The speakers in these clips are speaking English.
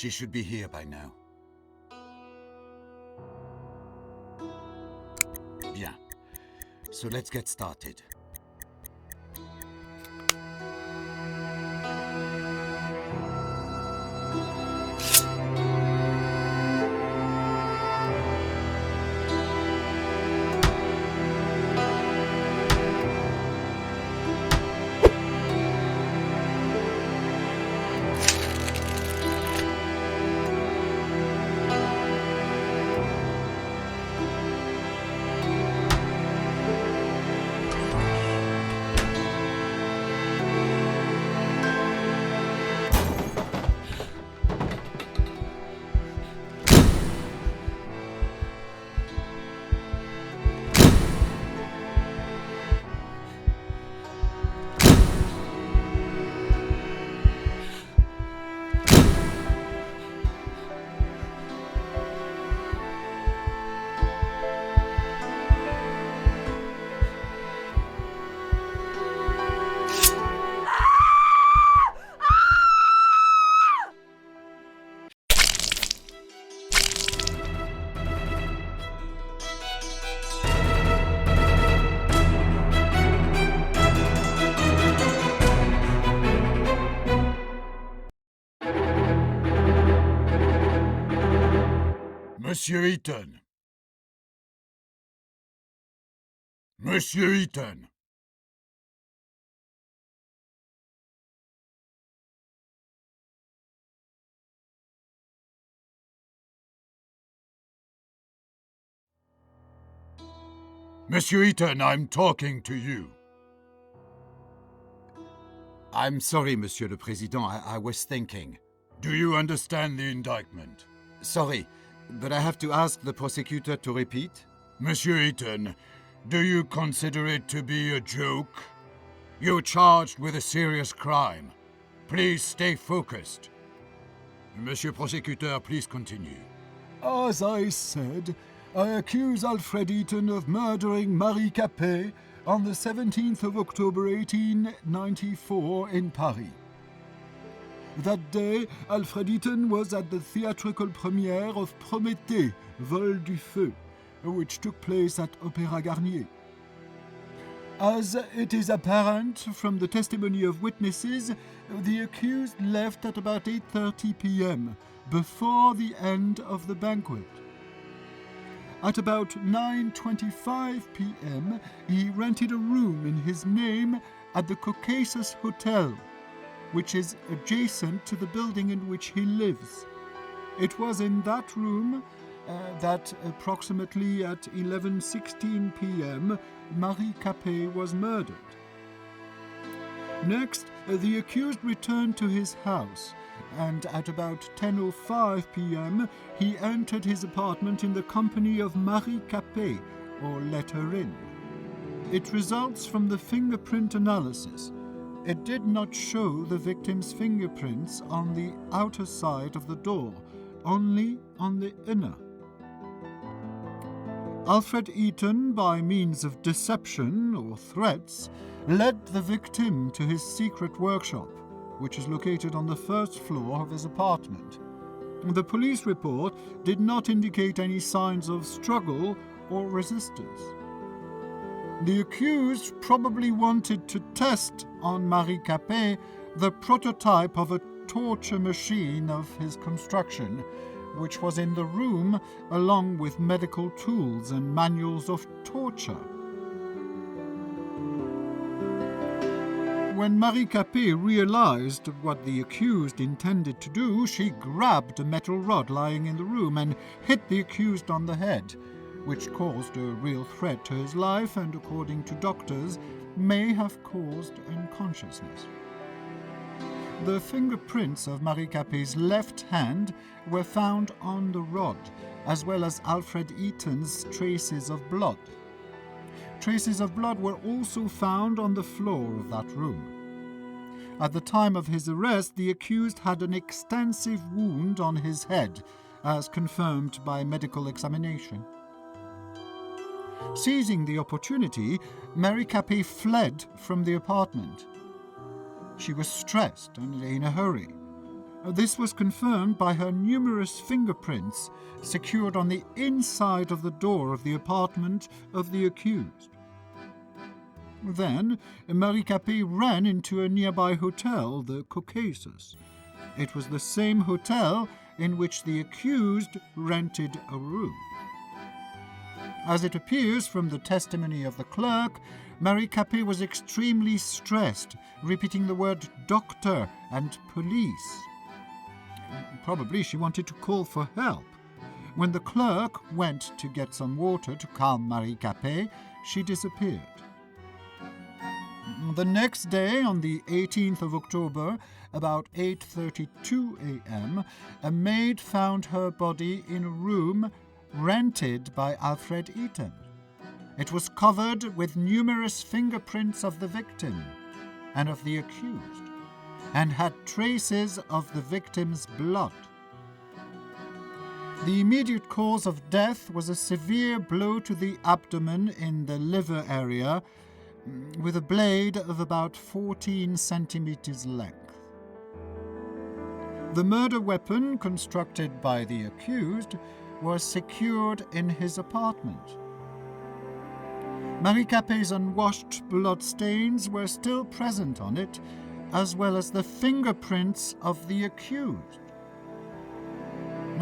She should be here by now. Bien. So let's get started. Monsieur Eaton! Monsieur Eaton! Monsieur Eaton, I'm talking to you. I'm sorry, Monsieur le Président, I was thinking. Do you understand the indictment? Sorry, but I have to ask the prosecutor to repeat. Monsieur Eaton, do you consider it to be a joke? You're charged with a serious crime. Please stay focused. Monsieur Prosecutor, please continue. As I said, I accuse Alfred Eaton of murdering Marie Capet on the 17th of October 1894 in Paris. That day, Alfred Eaton was at the theatrical premiere of Prométhée, Vol du Feu, which took place at Opéra Garnier. As it is apparent from the testimony of witnesses, the accused left at about 8:30 p.m., before the end of the banquet. At about 9:25 p.m., he rented a room in his name at the Caucasus Hotel, which is adjacent to the building in which he lives. It was in that room that approximately at 11:16 p.m. Marie Capet was murdered. Next, the accused returned to his house, and at about 10:05 p.m. he entered his apartment in the company of Marie Capet, or let her in. It results from the fingerprint analysis. It did not show the victim's fingerprints on the outer side of the door, only on the inner. Alfred Eaton, by means of deception or threats, led the victim to his secret workshop, which is located on the first floor of his apartment. The police report did not indicate any signs of struggle or resistance. The accused probably wanted to test on Marie Capet the prototype of a torture machine of his construction, which was in the room along with medical tools and manuals of torture. When Marie Capet realized what the accused intended to do, she grabbed a metal rod lying in the room and hit the accused on the head, which caused a real threat to his life and, according to doctors, may have caused unconsciousness. The fingerprints of Marie Capet's left hand were found on the rod, as well as Alfred Eaton's traces of blood. Traces of blood were also found on the floor of that room. At the time of his arrest, the accused had an extensive wound on his head, as confirmed by medical examination. Seizing the opportunity, Marie Capet fled from the apartment. She was stressed and in a hurry. This was confirmed by her numerous fingerprints secured on the inside of the door of the apartment of the accused. Then, Marie Capet ran into a nearby hotel, the Caucasus. It was the same hotel in which the accused rented a room. As it appears from the testimony of the clerk, Marie Capet was extremely stressed, repeating the word doctor and police. Probably she wanted to call for help. When the clerk went to get some water to calm Marie Capet, she disappeared. The next day, on the 18th of October, about 8:32 a.m., a maid found her body in a room rented by Alfred Eaton. It was covered with numerous fingerprints of the victim and of the accused, and had traces of the victim's blood. The immediate cause of death was a severe blow to the abdomen in the liver area, with a blade of about 14 centimeters length. The murder weapon, constructed by the accused, was secured in his apartment. Marie Capet's unwashed blood stains were still present on it, as well as the fingerprints of the accused.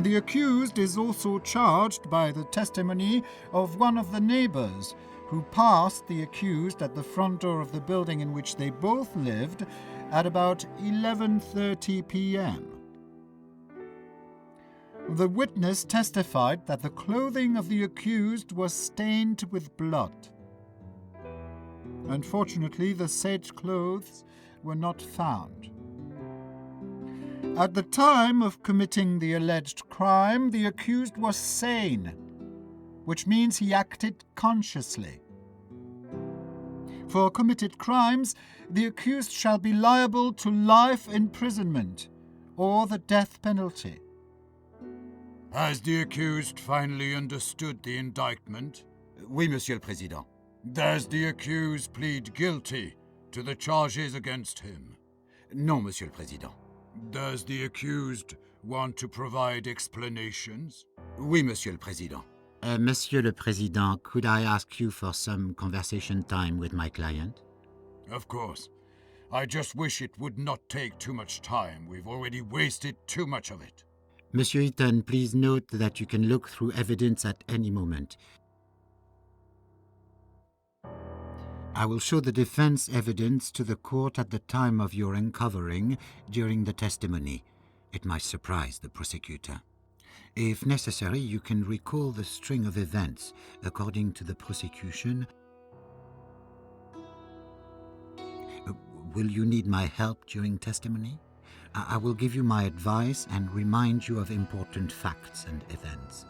The accused is also charged by the testimony of one of the neighbors, who passed the accused at the front door of the building in which they both lived at about 11:30 p.m. The witness testified that the clothing of the accused was stained with blood. Unfortunately, the said clothes were not found. At the time of committing the alleged crime, the accused was sane, which means he acted consciously. For committed crimes, the accused shall be liable to life imprisonment or the death penalty. Has the accused finally understood the indictment? Oui, Monsieur le Président. Does the accused plead guilty to the charges against him? Non, Monsieur le Président. Does the accused want to provide explanations? Oui, Monsieur le Président. Monsieur le Président, could I ask you for some conversation time with my client? Of course. I just wish it would not take too much time. We've already wasted too much of it. Monsieur Eaton, please note that you can look through evidence at any moment. I will show the defense evidence to the court at the time of your uncovering during the testimony. It might surprise the prosecutor. If necessary, you can recall the string of events according to the prosecution. Will you need my help during testimony? I will give you my advice and remind you of important facts and events.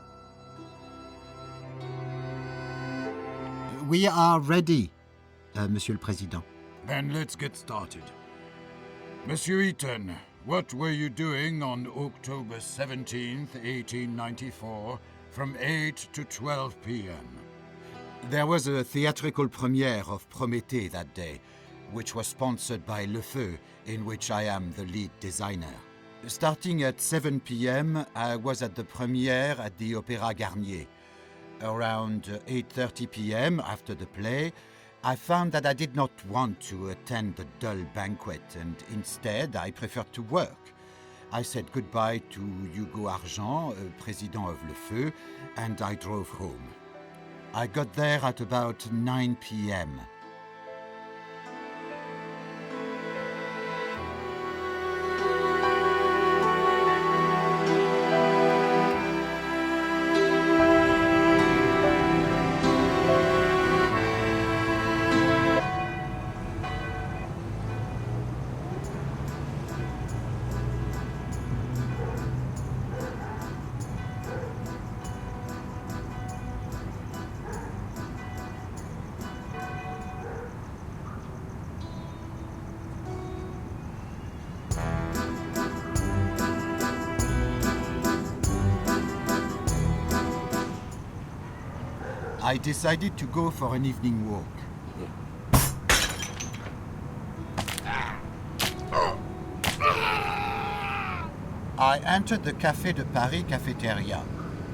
We are ready, Monsieur le Président. Then let's get started. Monsieur Eaton, what were you doing on October 17th, 1894, from 8 to 12 p.m.? There was a theatrical premiere of Prométhée that day, which was sponsored by Le Feu, in which I am the lead designer. Starting at 7 p.m., I was at the premiere at the Opéra Garnier. Around 8:30 p.m., after the play, I found that I did not want to attend the dull banquet, and instead I preferred to work. I said goodbye to Hugo Argent, president of Le Feu, and I drove home. I got there at about 9 p.m. I decided to go for an evening walk. I entered the Café de Paris cafeteria.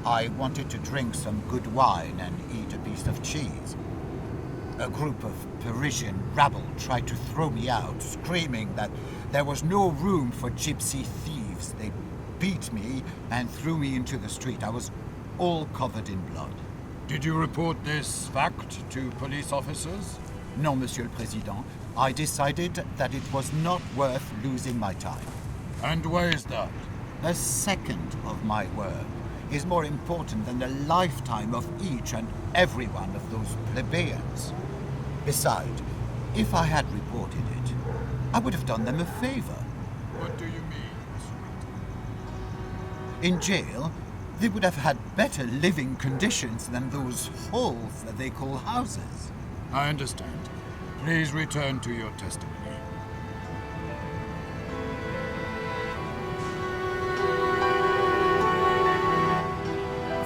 I wanted to drink some good wine and eat a piece of cheese. A group of Parisian rabble tried to throw me out, screaming that there was no room for gypsy thieves. They beat me and threw me into the street. I was all covered in blood. Did you report this fact to police officers? No, Monsieur le Président. I decided that it was not worth losing my time. And why is that? A second of my word is more important than the lifetime of each and every one of those plebeians. Besides, if I had reported it, I would have done them a favor. What do you mean, sweet? In jail, they would have had better living conditions than those holes that they call houses. I understand. Please return to your testimony.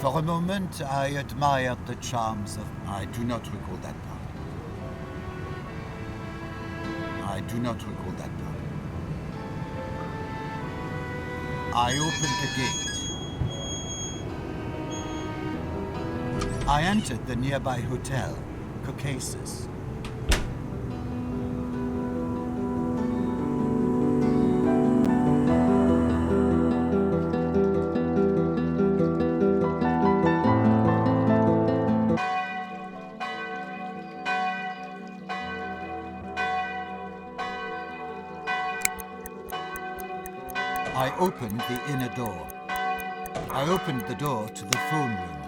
For a moment, I admired the charms of... I do not recall that part. I do not recall that part. I opened the gate. I entered the nearby hotel, Caucasus. I opened the inner door. I opened the door to the phone room.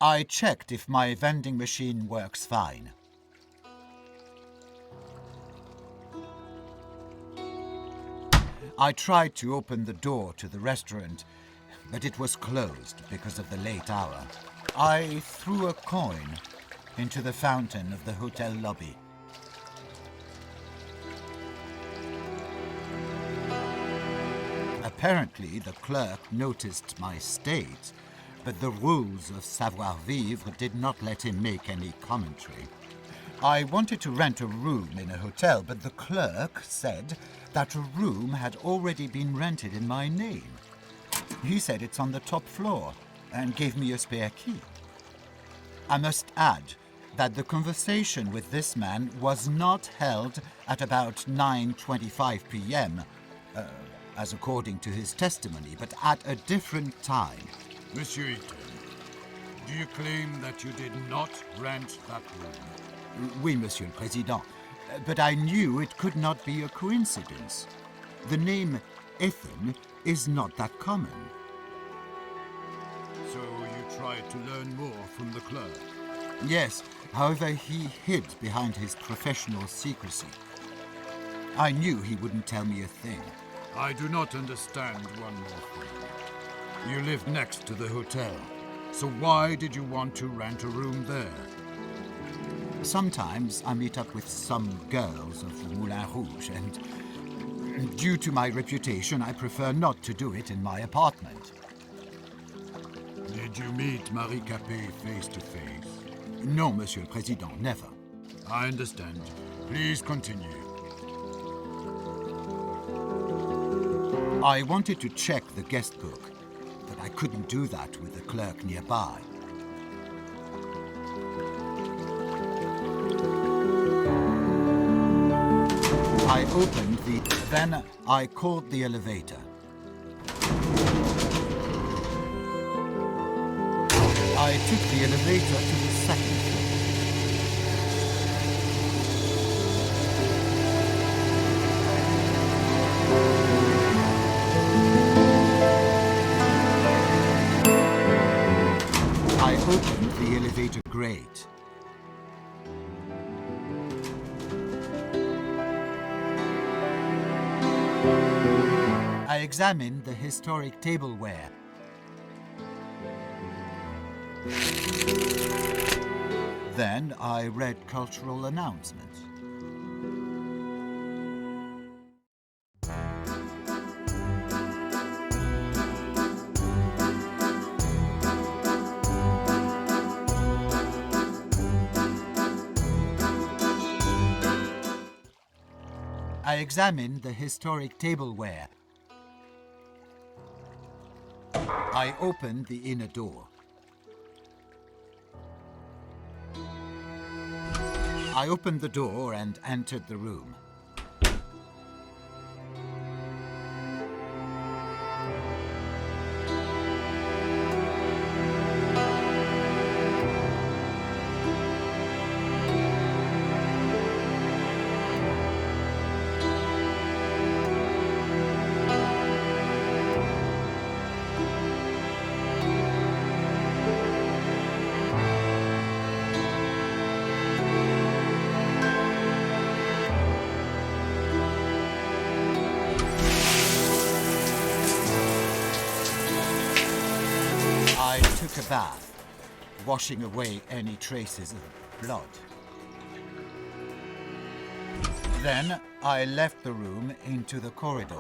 I checked if my vending machine works fine. I tried to open the door to the restaurant, but it was closed because of the late hour. I threw a coin into the fountain of the hotel lobby. Apparently, the clerk noticed my state, but the rules of savoir-vivre did not let him make any commentary. I wanted to rent a room in a hotel, but the clerk said that a room had already been rented in my name. He said it's on the top floor and gave me a spare key. I must add that the conversation with this man was not held at about 9:25 p.m., as according to his testimony, but at a different time. Monsieur Eaton, do you claim that you did not rent that room? Oui, Monsieur le Président, but I knew it could not be a coincidence. The name Ethan is not that common. So you tried to learn more from the clerk? Yes, however, he hid behind his professional secrecy. I knew he wouldn't tell me a thing. I do not understand one more thing. You live next to the hotel, so why did you want to rent a room there? Sometimes I meet up with some girls of the Moulin Rouge, and due to my reputation, I prefer not to do it in my apartment. Did you meet Marie Capet face to face? No, Monsieur le Président, never. I understand. Please continue. I wanted to check the guest book, but I couldn't do that with the clerk nearby. I opened then I called the elevator. I took the elevator to the second floor. I opened the elevator grate. I examined the historic tableware. Then I read cultural announcements. I examined the historic tableware. I opened the inner door. I opened the door and entered the room. I took a bath, washing away any traces of blood. Then I left the room into the corridor.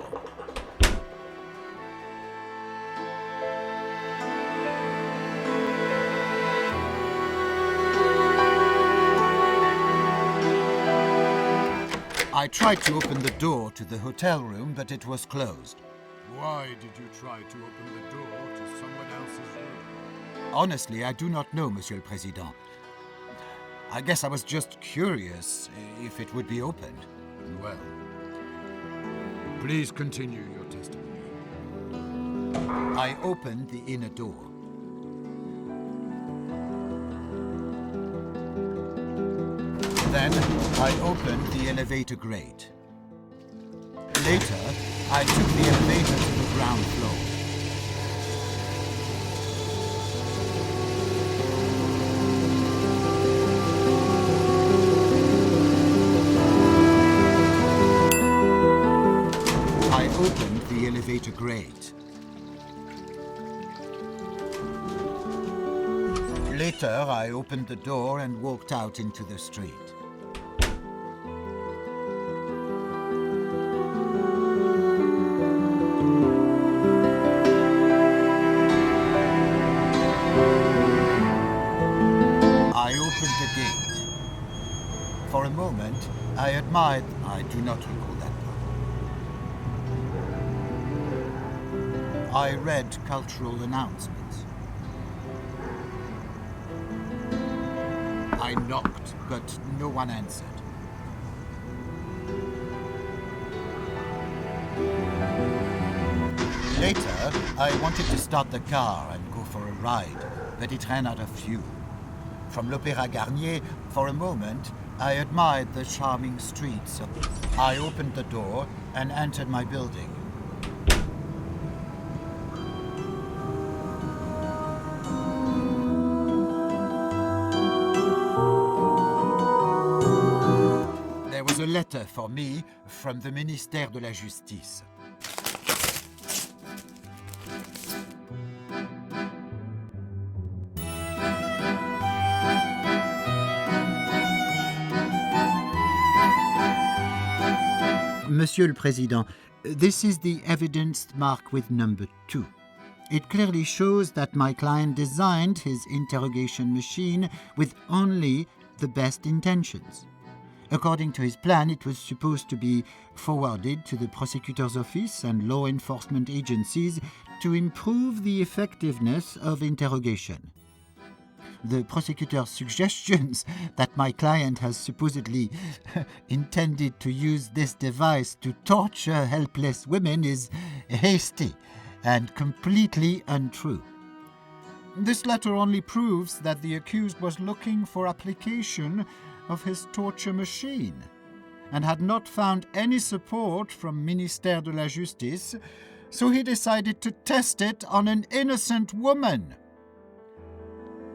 I tried to open the door to the hotel room, but it was closed. Why did you try to open the door to someone else's room? Honestly, I do not know, Monsieur le Président. I guess I was just curious if it would be opened. Well, please continue your testimony. I opened the inner door. Then I opened the elevator grate. Later, I took the elevator to the ground floor. I opened the elevator grate. Later, I opened the door and walked out into the street. I opened the gate. For a moment, I admired... I do not recall that part. I read cultural announcements. I knocked, but no one answered. Later, I wanted to start the car and go for a ride, but it ran out of fuel. From l'Opéra Garnier, for a moment, I admired the charming streets. I opened the door and entered my building. There was a letter for me from the Ministère de la Justice. Monsieur le Président, this is the evidence marked with number 2. It clearly shows that my client designed his interrogation machine with only the best intentions. According to his plan, it was supposed to be forwarded to the prosecutor's office and law enforcement agencies to improve the effectiveness of interrogation. The prosecutor's suggestions that my client has supposedly intended to use this device to torture helpless women is hasty and completely untrue. This letter only proves that the accused was looking for application of his torture machine and had not found any support from Ministère de la Justice, so he decided to test it on an innocent woman.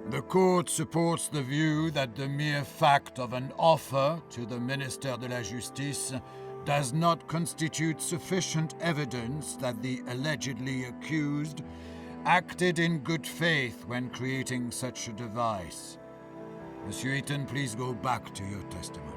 The court supports the view that the mere fact of an offer to the Ministère de la Justice does not constitute sufficient evidence that the allegedly accused acted in good faith when creating such a device. Monsieur Eaton, please go back to your testimony.